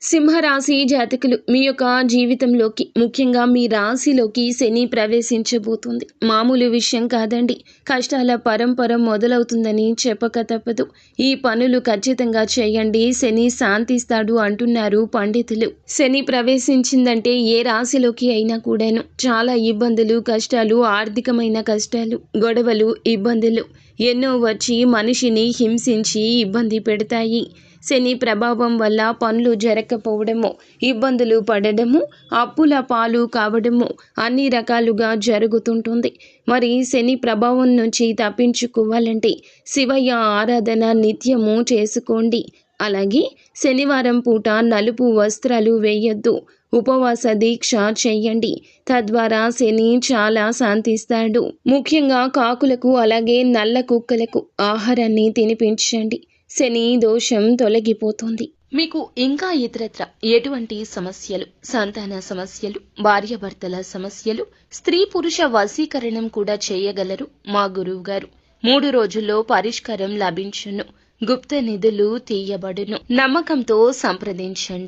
సింహరాశి జాతకులు మీ యొక్క జీవితంలోకి ముఖ్యంగా మీ రాశిలోకి శని ప్రవేశించబోతుంది. మామూలు విషయం కాదండి. కష్టాల పరంపర మొదలవుతుందని చెప్పక తప్పదు. ఈ పనులు ఖచ్చితంగా చేయండి, శని శాంతిస్తాడు అంటున్నారు పండితులు. శని ప్రవేశించిందంటే ఏ రాశిలోకి అయినా కూడాను చాలా ఇబ్బందులు, కష్టాలు, ఆర్థికమైన కష్టాలు, గొడవలు, ఇబ్బందులు ఎన్నో వచ్చి మనిషిని హింసించి ఇబ్బంది పెడతాయి. శని ప్రభావం వల్ల పనులు జరగకపోవడము, ఇబ్బందులు పడడము, అప్పుల పాలు కావడము అన్ని రకాలుగా జరుగుతుంటుంది. మరి శని ప్రభావం నుంచి తప్పించుకోవాలంటే శివయ్య ఆరాధన నిత్యము చేసుకోండి. అలాగే శనివారం పూట నలుపు వస్త్రాలు వేయొద్దు, ఉపవాస దీక్ష చెయ్యండి. తద్వారా శని చాలా శాంతిస్తాడు. ముఖ్యంగా కాకులకు అలాగే నల్ల కుక్కలకు ఆహారాన్ని తినిపించండి. శని దోషం తొలగిపోతుంది. మీకు ఇంకా ఇతరత్ర ఎటువంటి సమస్యలు, సంతాన సమస్యలు, భార్యాభర్తల సమస్యలు, స్త్రీ పురుష వశీకరణం కూడా చేయగలరు మా గురువు గారు. 3 రోజుల్లో పరిష్కారం లభించును. గుప్త నిధులు తీయబడును. నమ్మకంతో సంప్రదించండి.